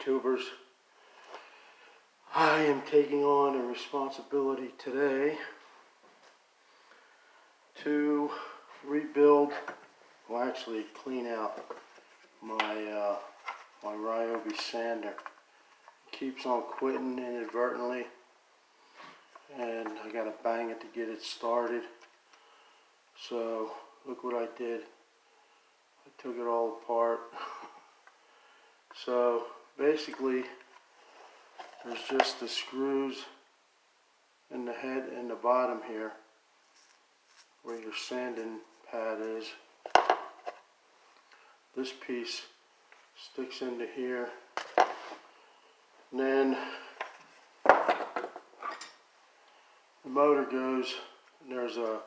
YouTubers. I am taking on a responsibility today to rebuild, well actually clean out my my Ryobi sander. It keeps on quitting inadvertently and I gotta bang it to get it started. So look what I did. I took it all apart. So basically there's just the screws in the head and the bottom here where your sanding pad is. This piece sticks into here. And then the motor goes, and there's a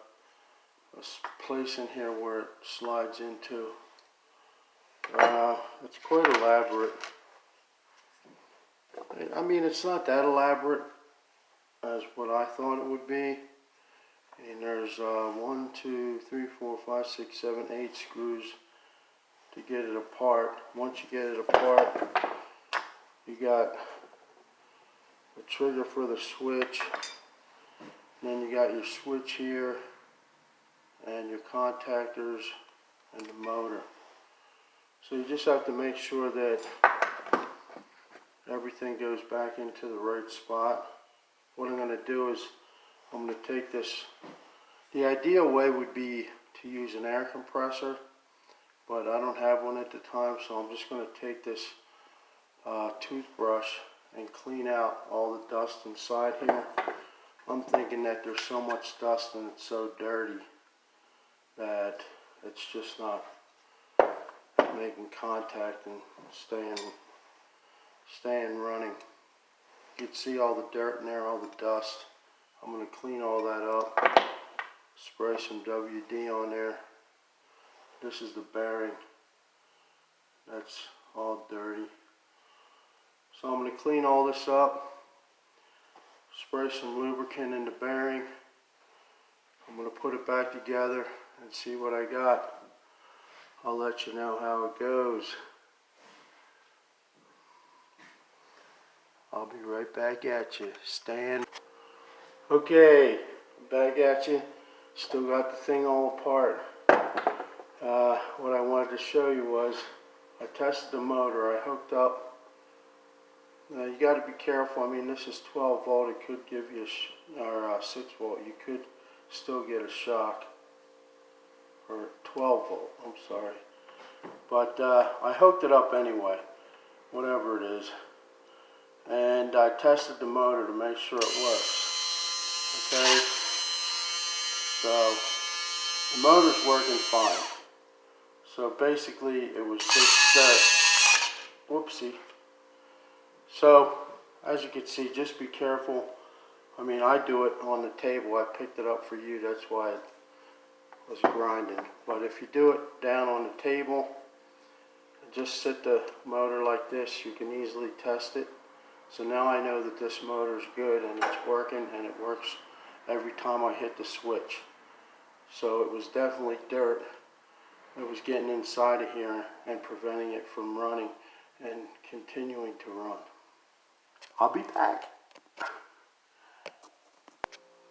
place in here where it slides into. It's quite elaborate. I mean, it's not that elaborate as what I thought it would be. And there's 1, 2, 3, 4, 5, 6, 7, 8 screws to get it apart. Once you get it apart, you got the trigger for the switch. And then you got your switch here and your contactors and the motor. So you just have to make sure that everything goes back into the right spot. What I'm going to do is I'm going to take this. The ideal way would be to use an air compressor, but I don't have one at the time, so I'm just going to take this toothbrush and clean out all the dust inside here. I'm thinking that there's so much dust and it's so dirty that it's just not making contact and staying running. You can see all the dirt in there, all the dust. I'm going to clean all that up, spray some WD on there. This is the bearing. That's all dirty. So I'm going to clean all this up, spray some lubricant in the bearing. I'm going to put it back together and see what I got. I'll let you know how it goes. I'll be right back at you. Stand. Okay, back at you. Still got the thing all apart. What I wanted to show you was I tested the motor. I hooked up. Now you got to be careful. I mean, this is 12 volt. It could give you or 6 volt. You could still get a shock. Or 12 volt. I'm sorry. But I hooked it up anyway. Whatever it is. And I tested the motor to make sure it works. Okay, so the motor's working fine. So basically it was just whoopsie. So as you can see, just be careful. I mean, I do it on the table. I picked it up for you. That's why it was grinding. But if you do it down on the table, just sit the motor like this, you can easily test it. So now I know that this motor is good and it's working, and it works every time I hit the switch. So it was definitely dirt that was getting inside of here and preventing it from running and continuing to run. I'll be back.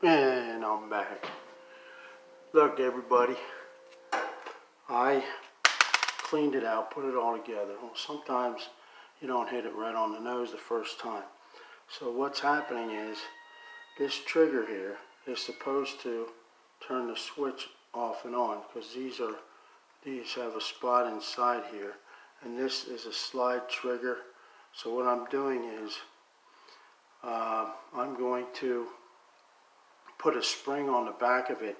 And I'm back. Look everybody, I cleaned it out, put it all together. Well, sometimes you don't hit it right on the nose the first time. So what's happening is this trigger here is supposed to turn the switch off and on, because these have a spot inside here, and this is a slide trigger. So what I'm doing is I'm going to put a spring on the back of it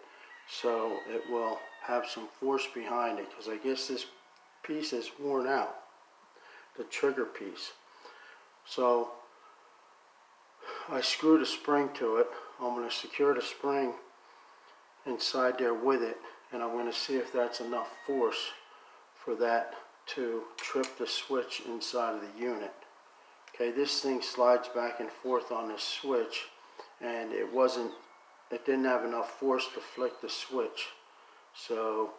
so it will have some force behind it, because I guess this piece is worn out, the trigger piece. So I screwed a spring to it. I'm going to secure the spring inside there with it, and I'm going to see if that's enough force for that to trip the switch inside of the unit. Okay, this thing slides back and forth on this switch, and it didn't have enough force to flick the switch. So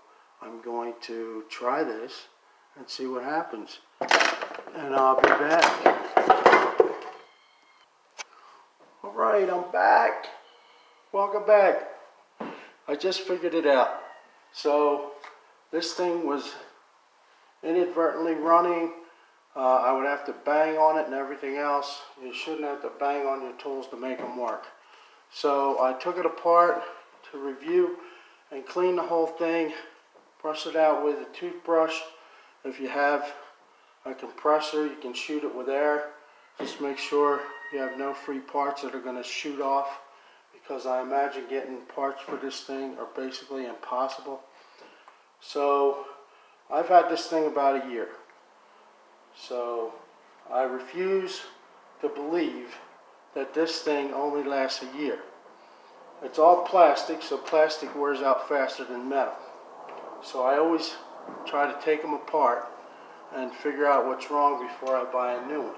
I'm going to try this and see what happens, and I'll be back. Alright, I'm back. Welcome back. I just figured it out. So this thing was inadvertently running. I would have to bang on it and everything else. You shouldn't have to bang on your tools to make them work. So I took it apart to review and clean the whole thing. Brush it out with a toothbrush. If you have a compressor, you can shoot it with air. Just make sure you have no free parts that are going to shoot off, because I imagine getting parts for this thing are basically impossible. So I've had this thing about a year. So I refuse to believe that this thing only lasts a year. It's all plastic, so plastic wears out faster than metal. So I always try to take them apart and figure out what's wrong before I buy a new one.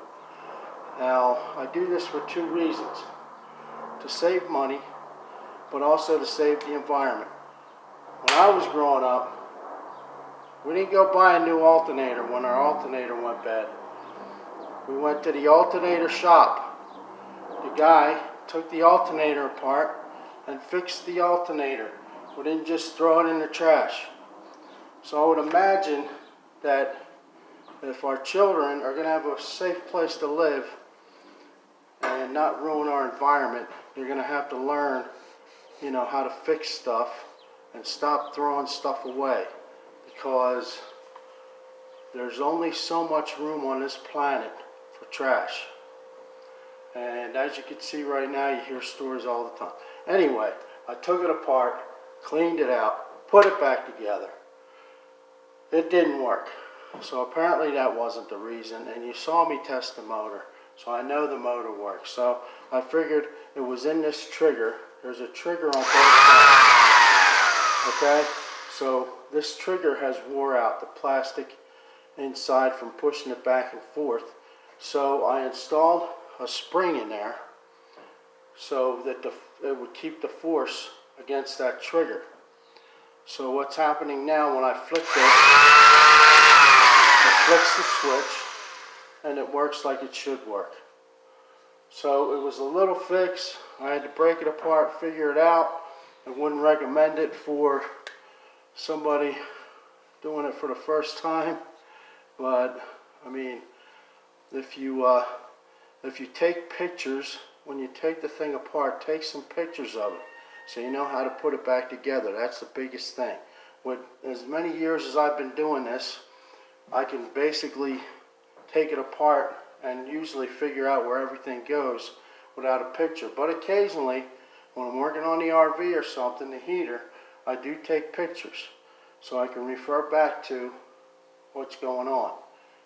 Now, I do this for two reasons. To save money, but also to save the environment. When I was growing up, we didn't go buy a new alternator when our alternator went bad. We went to the alternator shop. The guy took the alternator apart and fixed the alternator. We didn't just throw it in the trash. So I would imagine that if our children are going to have a safe place to live and not ruin our environment, they're going to have to learn, how to fix stuff and stop throwing stuff away, because there's only so much room on this planet for trash. And as you can see right now, you hear stories all the time. Anyway, I took it apart, cleaned it out, put it back together. It didn't work. So apparently that wasn't the reason, and you saw me test the motor, so I know the motor works. So I figured it was in this trigger. There's a trigger on both sides. Okay? So this trigger has wore out the plastic inside from pushing it back and forth. So I installed a spring in there so that it would keep the force against that trigger. So what's happening now, when I flick it flicks the switch and it works like it should work. So it was a little fix. I had to break it apart, figure it out. I wouldn't recommend it for somebody doing it for the first time. But I mean, if you take pictures, when you take the thing apart, take some pictures of it so you know how to put it back together. That's the biggest thing. With as many years as I've been doing this, I can basically take it apart and usually figure out where everything goes without a picture. But occasionally, when I'm working on the RV or something, the heater, I do take pictures so I can refer back to what's going on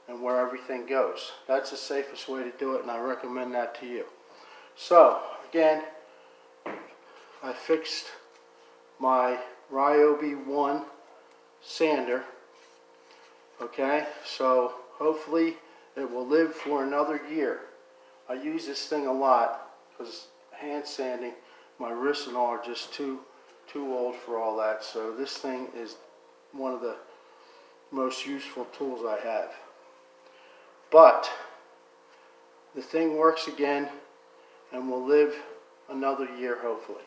and where everything goes. That's the safest way to do it, and I recommend that to you. So, again, I fixed my Ryobi 1 sander. Okay, so hopefully it will live for another year. I use this thing a lot because hand sanding, my wrists and all are just too old for all that. So this thing is one of the most useful tools I have. But the thing works again and will live another year, hopefully.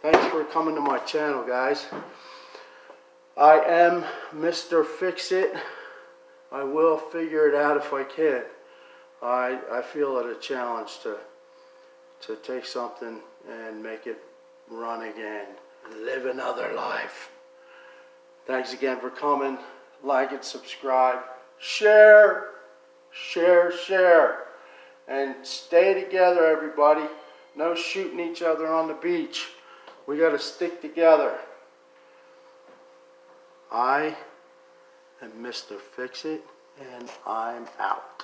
Thanks for coming to my channel, guys. I am Mr. Fix-It. I will figure it out if I can. I feel it a challenge to take something and make it run again and live another life. Thanks again for coming. Like and subscribe. Share. And stay together, everybody. No shooting each other on the beach. We got to stick together. I am Mr. Fix-It, and I'm out.